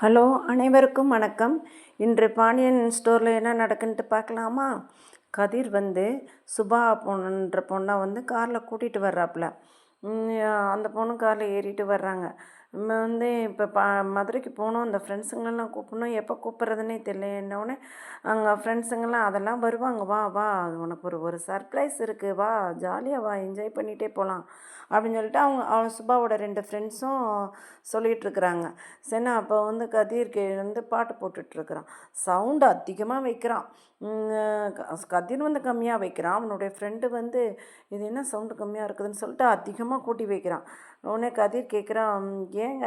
Hello, அனைவருக்கும் வணக்கம். இன்று பாண்டியன் ஸ்டோரில் என்ன நடக்குன்ட்டு பார்க்கலாமா? கதிர் சுபா பொண்ணை காரில் கூட்டிகிட்டு வர்றாப்புல. அந்த பொண்ணு காரில் ஏறிட்டு வர்றாங்க. நம்ம இப்போ மதுரைக்கு போகணும், அந்த ஃப்ரெண்ட்ஸுங்களெல்லாம் கூப்பிடணும், எப்போ கூப்பிட்றதுனே தெரியல. என்னொடனே அங்கே ஃப்ரெண்ட்ஸுங்கெல்லாம் அதெல்லாம் வருவாங்க, வா வா உனக்கு ஒரு ஒரு சர்ப்ரைஸ் இருக்குது, வா ஜாலியாக வா, என்ஜாய் பண்ணிகிட்டே போகலாம் அப்படின்னு சொல்லிட்டு அவன் சுபாவோட 2 ஃப்ரெண்ட்ஸும் சொல்லிகிட்ருக்குறாங்க. சரிண்ணா அப்போ கதிர்க்கு பாட்டு போட்டுட்ருக்குறான். சவுண்டு அதிகமாக வைக்கிறான். கதிர் கம்மியாக வைக்கிறான். அவனுடைய ஃப்ரெண்டு இது என்ன சவுண்டு கம்மியாக இருக்குதுன்னு சொல்லிட்டு அதிகமாக கூட்டி வைக்கிறான். உடனே கதிர் கேட்குறான், ஏங்க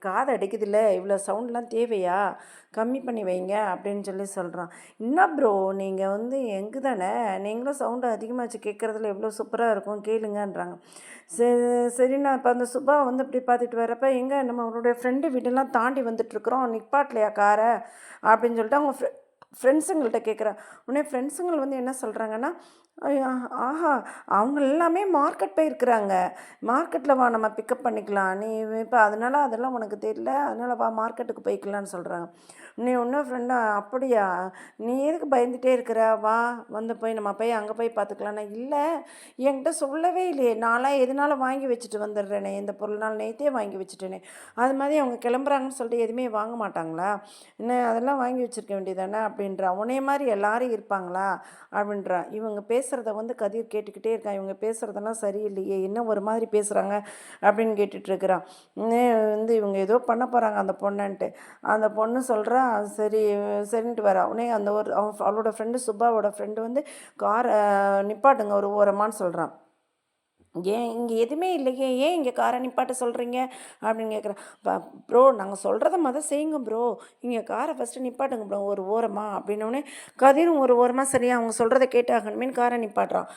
காது அடிக்குதில்ல, இவ்வளோ சவுண்ட்லாம் தேவையா, கம்மி பண்ணி வைங்க அப்படின்னு சொல்கிறான். என்ன ப்ரோ நீங்கள் எங்கே தானே, நீங்களும் சவுண்டு அதிகமாக வச்சு கேட்குறதுல எவ்வளோ சூப்பராக இருக்கும், கேளுங்கன்றாங்க. சரி சரிண்ணா. இப்போ அந்த சுபா இப்படி பார்த்துட்டு வரப்போ, எங்கே நம்மளுடைய ஃப்ரெண்டு வீடெல்லாம் தாண்டி வந்துட்டுருக்குறோம், நிப்பாட்டலையா காரை அப்படின்னு சொல்லிட்டு அவங்க ஃப்ரெண்ட்ஸுங்கள்கிட்ட கேட்குறேன். உடனே ஃப்ரெண்ட்ஸுங்கள் என்ன சொல்கிறாங்கன்னா, ஆஹா அவங்க எல்லாமே மார்க்கெட் போயிருக்கிறாங்க, மார்க்கெட்டில் வா நம்ம பிக்கப் பண்ணிக்கலாம், நீ இப்போ அதெல்லாம் உனக்கு தெரியல, அதனால் வா மார்க்கெட்டுக்கு போய்க்கலான்னு சொல்கிறாங்க. நீ இன்னும் ஃப்ரெண்டா, அப்படியா, நீ எதுக்கு பயந்துகிட்டே இருக்கிற, வா நம்ம போய் அங்கே போய் பார்த்துக்கலான்னா, இல்லை என்கிட்ட சொல்லவே இல்லையே, நான்லாம் எதுனாலும் வாங்கி வச்சுட்டு வந்துடுறேனே, இந்த பொருள்னால் நேற்றே வாங்கி வச்சுட்டேனே, அது மாதிரி அவங்க கிளம்புறாங்கன்னு சொல்லிட்டு எதுவுமே வாங்க மாட்டாங்களா, என்ன அதெல்லாம் வாங்கி வச்சுருக்க வேண்டியதானே அப்படின்றா. உன்னைய மாதிரி எல்லாரும் இருப்பாங்களா அப்படின்றா. இவங்க பேசுகிறத கதிர் கேட்டுக்கிட்டே இருக்கான். இவங்க பேசுகிறதெல்லாம் சரியில்லையே, என்ன ஒரு மாதிரி பேசுகிறாங்க அப்படின்னு கேட்டுட்ருக்குறான். இவங்க ஏதோ பண்ண போகிறாங்க அந்த பொண்ணுன்ட்டு. அந்த பொண்ணு சொல்கிறா, சரி சரின்ட்டு வரா. உடனே அந்த அவளோட ஃப்ரெண்டு சுபாவோட ஃப்ரெண்டு காரை நிப்பாட்டுங்க ஒரு ஓரமான்னு சொல்கிறான். ஏன் இங்கே எதுவுமே இல்லையே, ஏன் இங்கே காரை நிப்பாட்ட சொல்கிறீங்க அப்படின்னு கேட்குறேன். ப்ரோ நாங்கள் சொல்கிறத செய்யுங்க ப்ரோ, இங்கே காரை ஃபஸ்ட்டு நிப்பாட்டுங்க ப்ரோ ஒரு ஓரமாக அப்படின்னோடனே கதிரும் ஒரு ஓரமாக சரியாக அவங்க சொல்கிறத கேட்டாகணுமேனு காரை நிப்பாட்டுறான்.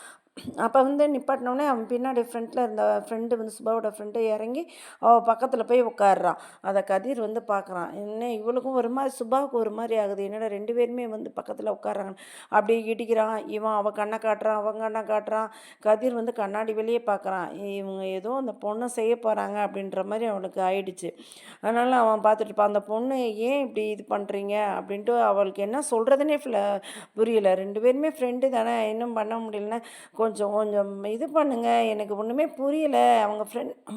அப்போ நிப்பாட்டினோடனே அவன் பின்னாடி ஃப்ரண்ட்டில் இருந்த ஃப்ரெண்டு சுபாவோட ஃப்ரெண்டு இறங்கி அவள் பக்கத்தில் போய் உட்காடுறான். அதை கதிர் பார்க்குறான். என்ன இவளுக்கும் ஒரு மாதிரி சுபாவுக்கு ஒரு மாதிரி ஆகுது, என்னடா 2 பேருமே பக்கத்தில் உட்காடுறாங்க, அப்படியே இடிக்கிறான். இவன் அவள் கண்ணை காட்டுறான், அவன் கண்ணை காட்டுறான். கதிர் கண்ணாடி வெளியே பார்க்குறான். இவங்க ஏதோ அந்த பொண்ணை செய்ய போகிறாங்க அப்படின்ற மாதிரி அவனுக்கு ஆயிடுச்சு. அதனால் அவன் பார்த்துட்டுப்பான். அந்த பொண்ணு ஏன் இப்படி இது பண்ணுறீங்க அப்படின்ட்டு அவளுக்கு என்ன சொல்கிறதுனே புரியலை. 2 பேருமே ஃப்ரெண்டு தானே, இன்னும் பண்ண முடியலன்னா கொஞ்சம் கொஞ்சம் இது பண்ணுங்க, எனக்கு ஒன்றுமே புரியலை, அவங்க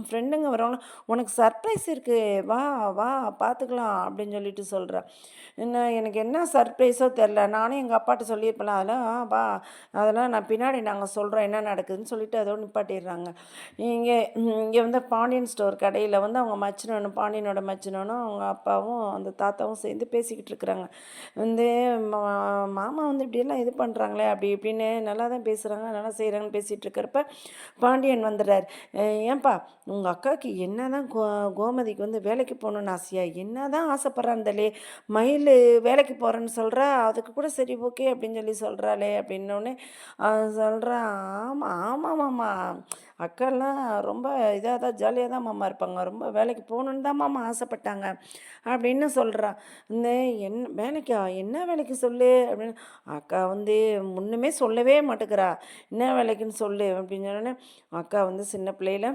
ஃப்ரெண்டுங்க வரவங்க, உனக்கு சர்ப்ரைஸ் இருக்குது, வா வா பார்த்துக்கலாம் அப்படின்னு சொல்லிட்டு சொல்கிறேன். எனக்கு என்ன சர்ப்ரைஸோ தெரில, நானும் எங்கள் அப்பாட்ட சொல்லியிருப்பேன், அதெல்லாம் வா அதெல்லாம் நான் பின்னாடி நாங்கள் சொல்கிறோம் என்ன நடக்குதுன்னு சொல்லிட்டு அதோடு நிப்பாட்டிடுறாங்க. இங்கே இங்கே பாண்டியன் ஸ்டோர் கடையில் அவங்க மச்சினனும் பாண்டியனோட மச்சினனும் அவங்க அப்பாவும் அந்த தாத்தாவும் சேர்ந்து பேசிக்கிட்டு இருக்கிறாங்க. மாமா இப்படியெல்லாம் இது பண்ணுறாங்களே அப்படி இப்படின்னு நல்லா தான் பேசுகிறாங்க, நல்லா செய்கிறாங்கன்னு பேசிகிட்டு இருக்கிறப்ப பாண்டியன் வந்துடுறார். ஏன்பா உங்கள் அக்காவுக்கு என்ன தான் கோமதிக்கு வேலைக்கு போகணுன்னு ஆசையா, என்ன தான் ஆசைப்பட்றாந்தலே, மயில் வேலைக்கு போகிறேன்னு சொல்கிறா, அதுக்கு கூட சரி ஓகே அப்படின்னு சொல்கிறாளே அப்படின்னோடனே சொல்கிறான். ஆமாம் ஆமாம் மாமா, அக்காலாம் ரொம்ப இதாக தான் ஜாலியாக தான் மாமா இருப்பாங்க, ரொம்ப வேலைக்கு போகணுன்னு தான் மாமா ஆசைப்பட்டாங்க அப்படின்னு சொல்கிறான். வேலைக்கா, என்ன வேலைக்கு சொல்லு அப்படின்னு. அக்கா முன்னுமே சொல்லவே மாட்டேங்கிறா, என்ன வேலைக்குன்னு சொல்லு அப்படின்னு சொன்னோன்னே, அக்கா சின்ன பிள்ளையில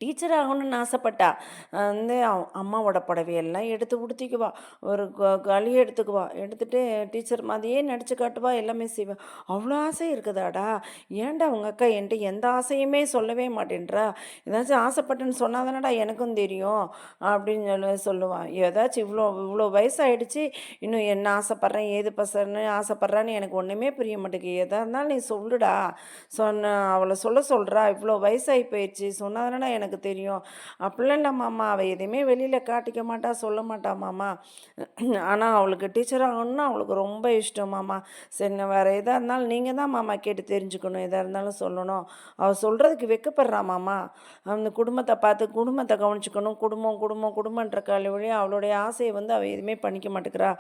டீச்சர் ஆகணும்னு ஆசைப்பட்டா. அம்மாவோட புடவையெல்லாம் எடுத்து உடுத்திக்குவா, ஒரு களி எடுத்துக்குவா, எடுத்துகிட்டு டீச்சர் மாதிரியே நடித்து காட்டுவா, எல்லாமே செய்வா. அவ்வளோ ஆசை இருக்குதாடா, ஏன்டா உங்கள் அக்கா என்கிட்ட எந்த ஆசையுமே சொல்லவே மாட்டேன்றா, ஏதாச்சும் ஆசைப்பட்டேன்னு சொன்னால் தானடா எனக்கும் தெரியும் அப்படின்னு சொல்லுவான். ஏதாச்சும் இவ்வளோ இவ்வளோ வயசாகிடுச்சு, இன்னும் என்ன ஆசைப்பட்றேன் ஏது பசன்னு ஆசைப்பட்றான்னு எனக்கு ஒன்றுமே புரிய மாட்டேங்குது, எதாக இருந்தாலும் நீ சொல்லுடா, அவளை சொல்கிறா, இவ்வளோ வயசாகி போயிடுச்சு, சொன்னால் தானடா எனக்கு தெரியும். அப்படிலாம் இல்லை மாமா, அவள் எதையுமே வெளியில் காட்டிக்க மாட்டா, சொல்ல மாட்டா மாமா, ஆனால் அவளுக்கு டீச்சர் ஆகணும்னா அவளுக்கு ரொம்ப இஷ்டம் மாமா. சரி நான் வேறு எதாக இருந்தாலும் நீங்கள் தான் மாமா கேட்டு தெரிஞ்சுக்கணும், எதாக இருந்தாலும் சொல்லணும், அவள் சொல்கிறதுக்கு வெக்கப்படுறா மாமா, அந்த குடும்பத்தை பார்த்து குடும்பத்தை கவனிச்சுக்கணும், குடும்பம் குடும்பம் குடும்பன்ற வழியாக அவளுடைய ஆசையை அவள் எதுவுமே பண்ணிக்க மாட்டேங்கிறா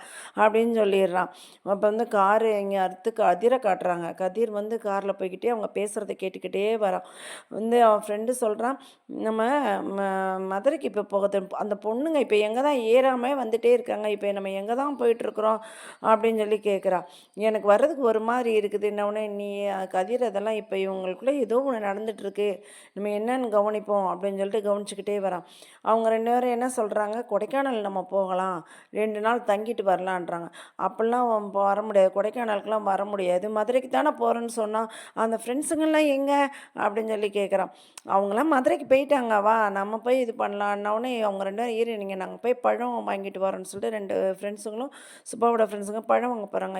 அப்படின்னு சொல்லிடுறான். அப்போ காரு இங்கே அறுத்துக்கு அதிர காட்டுறாங்க. கதிர் காரில் போய்கிட்டே அவங்க பேசுகிறத கேட்டுக்கிட்டே வரான். அவன் ஃப்ரெண்டு சொல்கிறான், நம்ம ம மதுரைக்கு இப்போ போகுது அந்த பொண்ணுங்க இப்போ எங்கே தான் ஏறாமல் வந்துட்டே இருக்காங்க, இப்போ நம்ம எங்கே தான் போயிட்டுருக்குறோம் அப்படின்னு சொல்லி கேட்குறா. எனக்கு வர்றதுக்கு ஒரு மாதிரி இருக்குது. உடனே நீ கதிர் அதெல்லாம் இப்போ இவங்களுக்குள்ளே ஏதோ ஒன்று நடந்துகிட்ருக்கு, நம்ம என்னன்னு கவனிப்போம் அப்படின்னு சொல்லிட்டு கவனிச்சுக்கிட்டே வரான். அவங்க 2 பேரும் என்ன சொல்கிறாங்க, கொடைக்கானல் நம்ம போகலாம், 2 நாள் தங்கிட்டு வரலான்றாங்க. அப்படிலாம் வர முடியாது, கொடைக்கானலுக்குலாம் வர முடியாது, மதுரைக்கு தானே போகிறேன்னு சொன்னால் அந்த ஃப்ரெண்ட்ஸுங்கெல்லாம் எங்கே அப்படின்னு சொல்லி கேட்குறான். அவங்களாம் மதுரைக்கு போயிட்டாங்க, வா நம்ம போய் இது பண்ணலான்னொடனே அவங்க 2 பேரும் ஏறி நீங்கள் நாங்கள் போய் பழம் வாங்கிட்டு வரோன்னு சொல்லிட்டு 2 ஃப்ரெண்ட்ஸுங்களும் சுப்பாவோட ஃப்ரெண்ட்ஸுங்க பழம் வாங்க போகிறாங்க.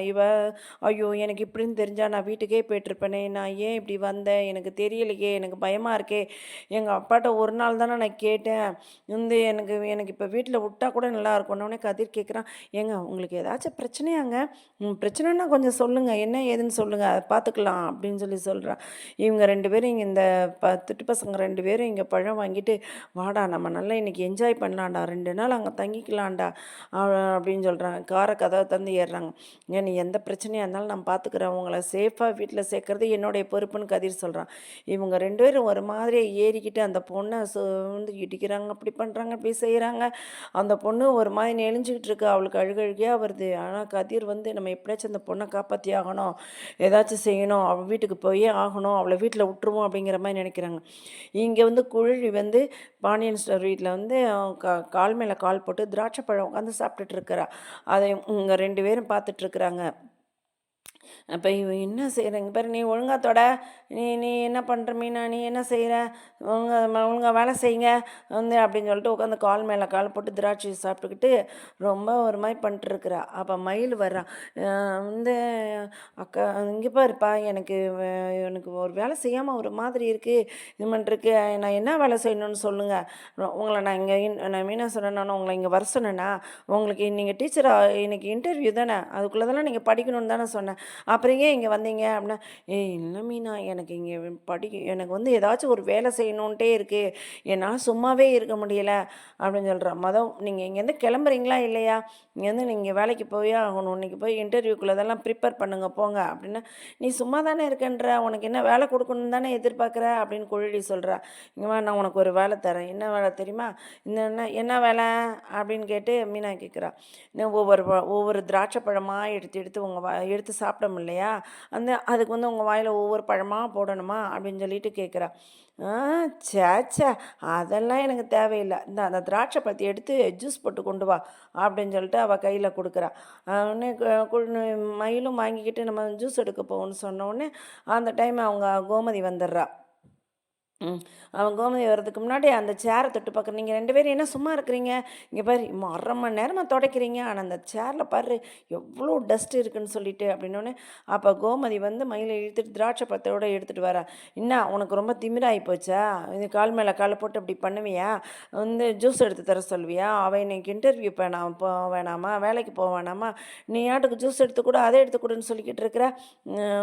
ஐயோ எனக்கு இப்படின்னு தெரிஞ்சால் நான் வீட்டுக்கே போயிட்டுருப்பேனே, நான் ஏன் இப்படி வந்தேன் எனக்கு தெரியலையே, எனக்கு பயமாக இருக்கே, எங்கள் அப்பாட்ட ஒரு நாள் தானே நான் கேட்டேன், எனக்கு எனக்கு இப்போ வீட்டில் விட்டா கூட நல்லா இருக்கும்னோடனே கதிர் கேட்குறான், ஏங்க உங்களுக்கு ஏதாச்சும் பிரச்சனையாங்க, பிரச்சனைன்னா கொஞ்சம் சொல்லுங்கள், என்ன ஏதுன்னு சொல்லுங்கள், அதை பார்த்துக்கலாம் அப்படின்னு சொல்லி சொல்கிறான். இவங்க 2 பேரும் இங்கே இந்த திட்டு பசங்க 2 பேரும் இங்கே பழம் வாங்கிட்டு, வாடா நம்ம நல்லா இன்றைக்கி என்ஜாய் பண்ணலாம்டா, 2 நாள் அங்கே தங்கிக்கலாம்டா அப்படின்னு சொல்கிறாங்க. காரை கதவை தந்து ஏறுறாங்க. ஏன் நீ எந்த பிரச்சனையாக இருந்தாலும் நான் பார்த்துக்கிறேன், உங்களை சேஃபாக வீட்டில் சேர்க்கறது என்னுடைய பொறுப்புன்னு கதிர் சொல்கிறான். இவங்க 2 பேரும் ஒரு மாதிரியே ஏறிக்கிட்டு அந்த பொண்ணை வந்து இடிக்கிறாங்க, அப்படி பண்ணுறாங்க, இப்படி செய்கிறாங்க. அந்த பொண்ணு ஒரு மாதிரி நெளிஞ்சிக்கிட்டு இருக்கு, அவளுக்கு அழுகழுகையாக வருது. ஆனால் கதிர் வந்து நம்ம எப்படியாச்சும் அந்த பொண்ணை காப்பாற்றி ஆகணும், ஏதாச்சும் செய்யணும், அவள் வீட்டுக்கு போயே ஆகணும், அவளை வீட்டில் விட்டுருவோம் அப்படிங்கிற மாதிரி நினைக்கிறாங்க. இங்கே வந்து குழலி வந்து பாண்டியன் ஸ்டோர் வீட்டில் வந்து கால் மேலே கால் போட்டு திராட்சை பழம் உட்காந்து சாப்பிட்டுட்டு இருக்கிறா. அதை இங்கே 2 பேரும் பார்த்துட்ருக்குறாங்க. அப்போ இவன் என்ன செய்கிறேங்க பாரு, நீ ஒழுங்கா தொட, நீ நீ என்ன பண்ணுற மீனா, நீ என்ன செய்கிற, ஒழுங்காக வேலை செய்யுங்க வந்து அப்படின்னு சொல்லிட்டு உட்காந்து கால் மேலே கால் போட்டு திராட்சை சாப்பிட்டுக்கிட்டு ரொம்ப ஒரு மாதிரி பண்ணிட்டுருக்குறா. அப்போ மயில் வர்றான். வந்து அக்கா இங்கே பாருப்பா, எனக்கு எனக்கு ஒரு வேலை செய்யாமல் ஒரு மாதிரி இருக்குது, இது பண்ணிருக்கு, நான் என்ன வேலை செய்யணும்னு சொல்லுங்கள், உங்களை நான் இங்கே நான் மீனா சொன்னேன்னா உங்களை இங்கே வர சொன்னேன்னா, உங்களுக்கு நீங்கள் டீச்சராக இன்னைக்கு இன்டர்வியூ தானே, அதுக்குள்ளதெல்லாம் நீங்கள் படிக்கணும்னு தானே சொன்னேன், அப்புறம் ஏன் இங்கே வந்தீங்க அப்படின்னா, ஏய் இல்லை மீனா, எனக்கு இங்கே எனக்கு வந்து ஏதாச்சும் ஒரு வேலை செய்யணுன்ட்டே இருக்குது, என்னால் சும்மாவே இருக்க முடியலை அப்படின்னு சொல்கிறேன். நீங்கள் இங்கேருந்து கிளம்புறீங்களா இல்லையா, இங்கேருந்து நீங்கள் வேலைக்கு போயே ஆகணும், இன்றைக்கி போய் இன்டர்வியூக்குள்ளதெல்லாம் ப்ரிப்பேர் பண்ணுங்க போங்க அப்படின்னா, நீ சும்மா தானே இருக்கன்ற, உனக்கு என்ன வேலை கொடுக்கணுன்னு தானே எதிர்பார்க்குற அப்படின்னு குழலி சொல்கிறா. இங்கே நான் உனக்கு ஒரு வேலை தரேன், என்ன வேலை தெரியுமா, இந்த என்ன வேலை அப்படின்னு கேட்டு மீனா கேட்குறா. இன்னும் ஒவ்வொரு திராட்சை பழமாக எடுத்து எடுத்து எடுத்து சாப்பிட முடியலையா, அதுக்கு வந்து உங்கள் வாயில் ஒவ்வொரு பழமாக போடணுமா அப்படின்னு சொல்லிட்டு கேட்குறா. சேச்சே, அதெல்லாம் எனக்கு தேவையில்லை, அந்த திராட்சை பழத்தை எடுத்து ஜூஸ் போட்டு கொண்டு வா அப்படின்னு சொல்லிட்டு அவள் கையில் கொடுக்குறா. உடனே மயிலும் வாங்கிக்கிட்டு நம்ம ஜூஸ் எடுக்க போகணும்னு சொன்ன உடனே அந்த டைம் அவங்க கோமதி வந்துடுறா. அவன் கோமதி வர்றதுக்கு முன்னாடி அந்த சேரை தொட்டு பார்க்குறேன், நீங்கள் 2 பேரும் என்ன சும்மா இருக்கிறீங்க, இங்கே பாரு 1/2 மணி நேரமாக துடைக்கிறீங்க, ஆனால் அந்த சேரில் பாரு எவ்வளோ டஸ்ட் இருக்குன்னு சொல்லிட்டு அப்படின்னோடனே அப்போ கோமதி வந்து மயிலை இழுத்துட்டு திராட்சை பழத்தோடு எடுத்துகிட்டு வரா. என்ன உனக்கு ரொம்ப திமிராகி போச்சா, இது கால் மேலே காலை போட்டு அப்படி பண்ணுவியா, வந்து ஜூஸ் எடுத்து தர சொல்வியா, அவன் இன்னைக்கு இன்டர்வியூ வேணாமா, வேலைக்கு போக வேணாமா, நீ ஆட்டுக்கு ஜூஸ் எடுத்து கூட அதை எடுத்து கூடன்னு சொல்லிக்கிட்டு இருக்கிற,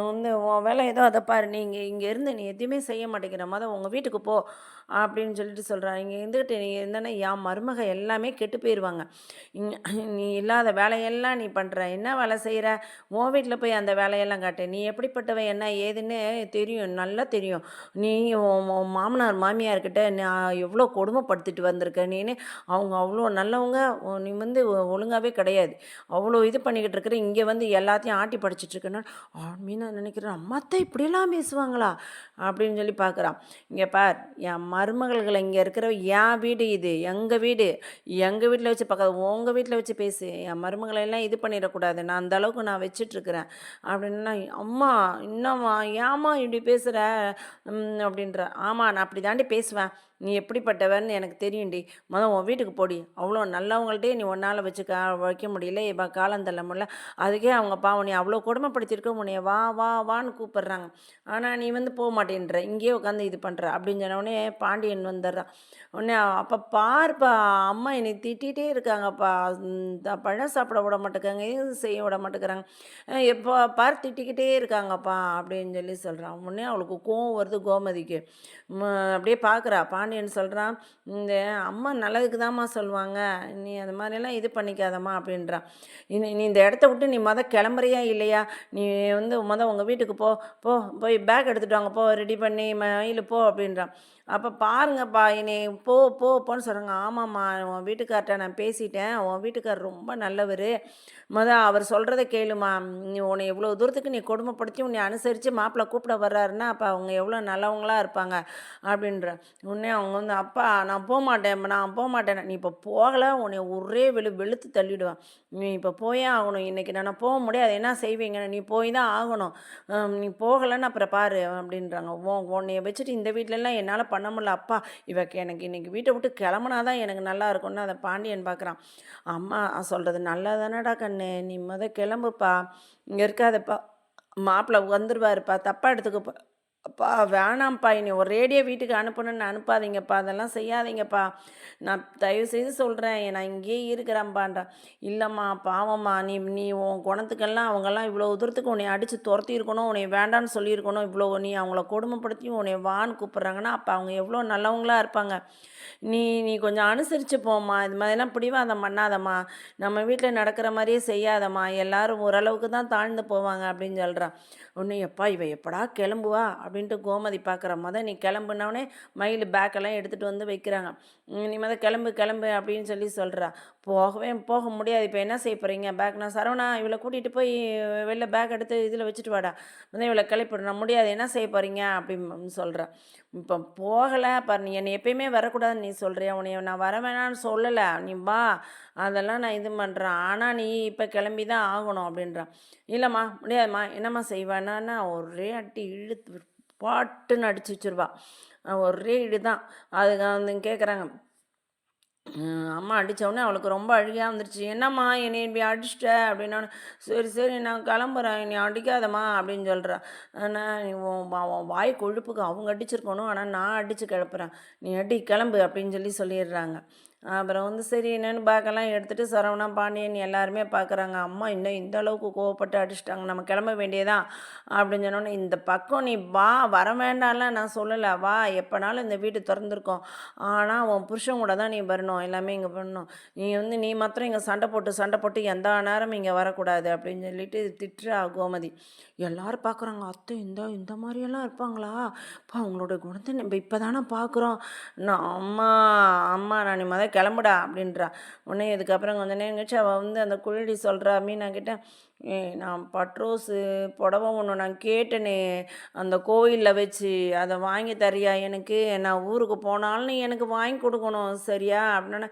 வந்து உன் வேலை ஏதோ அதை பாரு, நீங்கள் இங்கே இருந்து நீ எதுவுமே செய்ய மாட்டேங்கிற மாதிரி உங்கள் வீட்டுக்கு போ அப்படின்னு சொல்லிட்டு சொல்கிறான். இங்கே இருந்துக்கிட்டு நீ இருந்தேன்னா என் மருமக எல்லாமே கெட்டு போயிடுவாங்க, நீ இல்லாத வேலையெல்லாம் நீ பண்ணுற, என்ன வேலை செய்கிற, உன் வீட்டில் போய் அந்த வேலையெல்லாம் காட்டு, நீ எப்படிப்பட்டவ என்ன ஏதுன்னு தெரியும், நல்லா தெரியும், நீ உன் மாமனார் மாமியார்கிட்ட நான் எவ்வளோ கொடுமைப்படுத்திட்டு வந்திருக்க, நீனு அவங்க அவ்வளோ நல்லவங்க, நீ வந்து ஒழுங்காகவே கிடையாது, அவ்வளோ இது பண்ணிக்கிட்டு இருக்கிற, இங்கே வந்து எல்லாத்தையும் ஆட்டி படிச்சிட்ருக்கேன்னு மீனா நினைக்கிறேன், அம்மாத்தான் இப்படியெல்லாம் பேசுவாங்களா அப்படின்னு சொல்லி பார்க்குறான். இங்கே பார், என் மருமகள்களை இங்கே இருக்கிற என் வீடு, இது எங்கள் வீடு, எங்கள் வீட்டில் வச்சு பார்க்காத, உங்கள் வீட்டில் வச்சு பேசு, என் மருமகளை எல்லாம் இது பண்ணிடக்கூடாது, நான் அந்த அளவுக்கு நான் வச்சிட்ருக்கிறேன் அப்படின்னா, அம்மா என்னம்மா ஏம்மா இப்படி பேசுகிற அப்படின்ற. ஆமாம் நான் அப்படி தாண்டி பேசுவேன், நீ எப்படிப்பட்டவன்னு எனக்கு தெரியும்டி, உன் வீட்டுக்கு போடி, அவ்வளோ நல்லவங்கள்ட்டே நீ ஒன்றால் வைக்க முடியல, இப்போ காலம் தள்ள முடியல, அதுக்கே அவங்க பாவம் நீ அவ்வளோ கொடுமைப்படுத்தியிருக்க, உன்னைய வா வா வான்னு கூப்பிட்றாங்க, ஆனால் நீ வந்து போக மாட்டேன்ற, இங்கேயே உட்காந்து இது பண்ணுற அப்படின்னு சொன்னோடனே பாண்டியன் வந்துடுறான். உடனே அப்போ பார்ப்பா, அம்மா என்னை திட்டிகிட்டே இருக்காங்கப்பா, பழம் சாப்பிட விட மாட்டேங்காங்க, இது செய்ய விட மாட்டேங்கிறாங்க, எப்போ பார் திட்டிக்கிட்டே இருக்காங்கப்பா அப்படின்னு சொல்லி சொல்கிறான். உடனே அவளுக்கு கோவம் வருது கோமதிக்கு. அப்படியே பார்க்குறா. பாண்டியன் சொல்கிறான், இந்த அம்மா நல்லதுக்கு தான்மா சொல்லுவாங்க, நீ அந்த மாதிரிலாம் இது பண்ணிக்காதம்மா அப்படின்றான். நீ இந்த இடத்த விட்டு நீ கிளம்புறியா இல்லையா, நீ வந்து உங்கள் வீட்டுக்கு போ, போய் பேக் எடுத்துகிட்டு வாங்க போ, ரெடி பண்ணி மயில் போ அப்படின்றான். அப்போ பாருங்கப்பா என்னைய போ போ போன்னு சொல்கிறாங்க. ஆமாம்மா உன் வீட்டுக்கார்ட்ட நான் பேசிட்டேன். உன் வீட்டுக்காரர் ரொம்ப நல்லவர். அவர் சொல்கிறத கேளும்மா. நீ உன்னை எவ்வளோ தூரத்துக்கு நீ கொடுமைப்படுத்தி உன்னை அனுசரித்து மாப்பிள்ளை கூப்பிட வர்றாருன்னா, அப்போ அவங்க எவ்வளோ நல்லவங்களா இருப்பாங்க அப்படின்ற. உடனே அவங்க வந்து, "அப்பா நான் போமாட்டேன், நான் போமாட்டேன்." "நீ இப்போ போகல உன்னை ஒரே வெளுத்து தள்ளிடுவேன். நீ இப்போ போயே ஆகணும். இன்னைக்கு நான் போக முடியாது. என்ன செய்வீங்க? நீ போய் தான் ஆகணும். நீ போகலன்னு அப்புறம் பாரு." அப்படின்றாங்க. உன்னைய வச்சுட்டு இந்த வீட்லலாம் என்னால் பண்ண முடியல அப்பா. எனக்கு இன்னைக்கு வீட்டை விட்டு கிளம்புனா தான் எனக்கு நல்லா இருக்கும்னு அதை பாண்டியன் பார்க்குறான். அம்மா சொல்கிறது நல்லா தானடா கண்ணு, நீ கிளம்புப்பா, இங்கே இருக்காதப்பா, மாப்பிள்ளை வந்துருவாருப்பா, தப்பாக எடுத்துக்கப்பா. அப்பா வேணாம்ப்பா, இனி ஒரேடியாக வீட்டுக்கு அனுப்பணும்னு அனுப்பாதீங்கப்பா, அதெல்லாம் செய்யாதீங்கப்பா, நான் தயவுசெய்து சொல்கிறேன், நான் இங்கேயே இருக்கிறேன்ப்பான்றான். இல்லைம்மா பாவம்மா, நீ நீ உன் குணத்துக்கெல்லாம் அவங்கெல்லாம் இவ்வளோ தூரத்துக்கு உன்னை அடித்து துரத்தியிருக்கணும், உன்னை வேண்டான்னு சொல்லியிருக்கணும், இவ்வளோ நீ அவங்கள கொடுமைப்படுத்தி உன்னை வான்னு கூப்பிட்றாங்கன்னா அப்போ அவங்க எவ்வளோ நல்லவங்களா இருப்பாங்க. நீ நீ கொஞ்சம் அனுசரித்து போம்மா, இது மாதிரிலாம் பிடிவாதம் பண்ணாதம்மா, நம்ம வீட்டில் நடக்கிற மாதிரியே செய்யாதம்மா, எல்லாரும் ஓரளவுக்கு தான் தாழ்ந்து போவாங்க அப்படின்னு சொல்கிறான். உடனே எப்பா இவ எப்படா கிளம்புவா அப்படின்ட்டு கோமதி பார்க்குற நீ கிளம்புனவுடனே மயில் பேக்கெல்லாம் எடுத்துகிட்டு வந்து வைக்கிறாங்க. நீ கிளம்பு கிளம்பு அப்படின்னு சொல்கிறா. போக முடியாது, இப்போ என்ன செய்ய போகிறீங்க? பேக் நான் சரவணா இவளை கூட்டிகிட்டு போய் வெளில பேக் எடுத்து இதில் வச்சுட்டு வாடா, இவளை கிளப்பிவிட முடியாது, என்ன செய்ய போகிறீங்க அப்படின்னு சொல்கிறா. இப்போ போகலை பாரு, நீ என்னை எப்பயுமே வரக்கூடாதுன்னு நீ சொல்கிறியா? உன்னைய நான் வர வேணான்னு சொல்லலை, நீ வா, அதெல்லாம் நான் இது பண்ணுறேன், ஆனால் நீ இப்போ கிளம்பி தான் ஆகணும் அப்படின்றான். இல்லைம்மா முடியாதும்மா, என்னம்மா செய்வானா ஒரே அடி இழுத்து பாட்டுன்னு அடிச்சு வச்சிருவா. ஒரே இடு தான். அதுக்கு வந்து கேட்குறாங்க, அம்மா அடித்தவுடனே அவளுக்கு ரொம்ப அழுகையாக வந்துருச்சு. என்னம்மா என்னை இப்படி அடிச்சிட்ட அப்படின்னோடனே, சரி சரி நான் கிளம்புறேன், நீ அடிக்காதம்மா அப்படின்னு சொல்கிறா. ஆனால் நீ உன் வாய் கொழுப்புக்கு அவங்க அடிச்சிருக்கணும், ஆனால் நான் அடித்து கிளப்புறேன், நீ அடி கிளம்பு அப்படின்னு சொல்லிடுறாங்க. அப்புறம் வந்து சரி என்னென்னு பேக்கெல்லாம் எடுத்துகிட்டு சரவணா பாண்டியன் எல்லாருமே பார்க்குறாங்க. அம்மா இன்னும் இந்த அளவுக்கு கோவப்பட்டு அடிச்சிட்டாங்க, நம்ம கிளம்ப வேண்டியதான் அப்படின்னு சொன்னோன்னே, இந்த பக்கம் நீ வா, வர வேண்டாம்லாம் நான் சொல்லலை, வா, எப்போனாலும் இந்த வீடு திறந்துருக்கோம், ஆனால் உன் புருஷன் கூட தான் நீ வரணும், எல்லாமே இங்கே பண்ணணும், நீ மாத்திரம் இங்கே சண்டை போட்டு எந்த நேரம் இங்கே வரக்கூடாது அப்படின்னு சொல்லிட்டு திட்டுறா கோமதி. எல்லாரும் பார்க்குறாங்க, அத்தை இந்த இந்த மாதிரியெல்லாம் இருப்பாங்களா, இப்போ அவங்களோட குணத்தை நம்ம இப்போ தானே பார்க்குறோம். நான் அம்மா அம்மா நான் நீ கிளம்புடா அப்படின்றா. உடனே இதுக்கப்புறம் கொஞ்சம் நேரம் கழிச்சு அவள் வந்து அந்த குழலி சொல்கிறா மீனா கிட்ட, நான் பட்ரோஸு புடவை ஒன்று நான் கேட்டேனே அந்த கோயிலில் வச்சு, அதை வாங்கி தரியா எனக்கு, நான் ஊருக்கு போனாலும் நீ எனக்கு வாங்கி கொடுக்கணும் சரியா அப்படின்னா,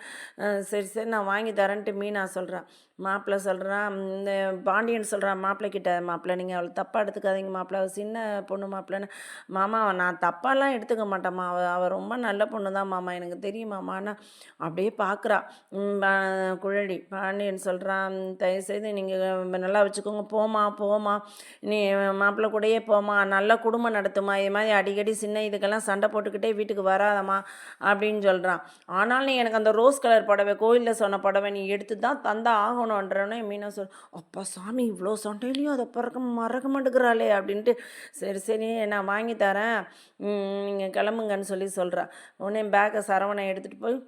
சரி சரி நான் வாங்கி தரேன்ட்டு மீனா சொல்கிறான். மாப்பிள்ளை சொல்கிறான், இந்த பாண்டியன் சொல்கிறான் மாப்பிள்ளைக்கிட்ட, மாப்பிள்ளை நீங்கள் அவளை தப்பாக எடுத்துக்காதீங்க மாப்பிள்ளை, அவள் சின்ன பொண்ணு மாப்பிள்ளைன்னு. மாமா நான் தப்பாலாம் எடுத்துக்க மாட்டேம்மா, அவள் ரொம்ப நல்ல பொண்ணு தான் மாமா, எனக்கு தெரியுமாம்மான்னா அப்படியே பார்க்குறா. குழலி பாண்டியன் சொல்கிறான், தயவுசெய்து நீங்கள் நல்லா வச்சுக்கோங்க, போமா போமா, நீ மாப்பிள்ளை கூடயே போமா, நல்ல குடும்பம் நடத்துமா, இது மாதிரி அடிக்கடி சின்ன இதுக்கெல்லாம் சண்டை போட்டுக்கிட்டே வீட்டுக்கு வராதம்மா அப்படின்னு சொல்கிறான். ஆனால் நீ எனக்கு அந்த ரோஸ் கலர் புடவை கோயிலில் சொன்ன புடவை நீ எடுத்து தான் தந்தா ஆகணுன்றோன்னே மீனா அப்பா சாமி இவ்வளோ சண்டையிலையும் அதை மறக்க மாட்டேங்கிறாளே அப்படின்ட்டு, சரி சரி நான் வாங்கி தரேன், நீங்கள் கிளம்புங்கன்னு சொல்கிறா. உடனே பேக்கை சரவணை எடுத்துகிட்டு போய்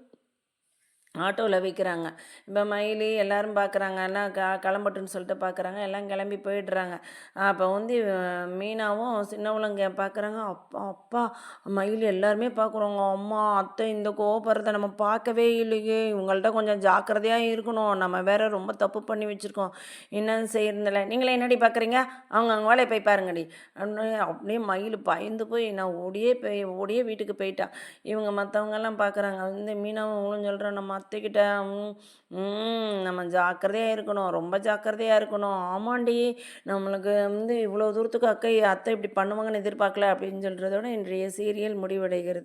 ஆட்டோவில் வைக்கிறாங்க. இப்போ மயிலி எல்லோரும் பார்க்குறாங்க, எல்லாம் கிளம்பட்டுன்னு சொல்லிட்டு பார்க்குறாங்க, எல்லாம் கிளம்பி போயிடுறாங்க. அப்போ வந்து மீனாவும் சின்னவளும் பார்க்குறாங்க, அப்பா அப்பா மயிலி எல்லாருமே பார்க்குறோங்க, அம்மா அத்தை இந்த கோபுரத்தை நம்ம பார்க்கவே இல்லையே, இவங்கள்ட்ட கொஞ்சம் ஜாக்கிரதையாக இருக்கணும், நம்ம வேற ரொம்ப தப்பு பண்ணி வச்சுருக்கோம், என்னன்னு செய்யறதில்ல, நீங்களே என்னடி பார்க்குறீங்க, அவங்க வேலையை போய் பாருங்கடி அப்படியே மயில் பயந்து போய் நான் ஓடியே வீட்டுக்கு போயிட்டான். இவங்க மற்றவங்கெல்லாம் பார்க்குறாங்க, வந்து மீனாவும் அவங்களும் சொல்கிறேன், நம்ம அத்தைக்கிட்ட நம்ம ஜாக்கிரதையாக இருக்கணும், ரொம்ப ஜாக்கிரதையாக இருக்கணும், ஆமாண்டி நம்மளுக்கு வந்து இவ்வளோ தூரத்துக்கு அத்தை இப்படி பண்ணுவாங்கன்னு எதிர்பார்க்கல அப்படின்னு சொல்கிறதோட இன்றைய சீரியல் முடிவடைகிறது.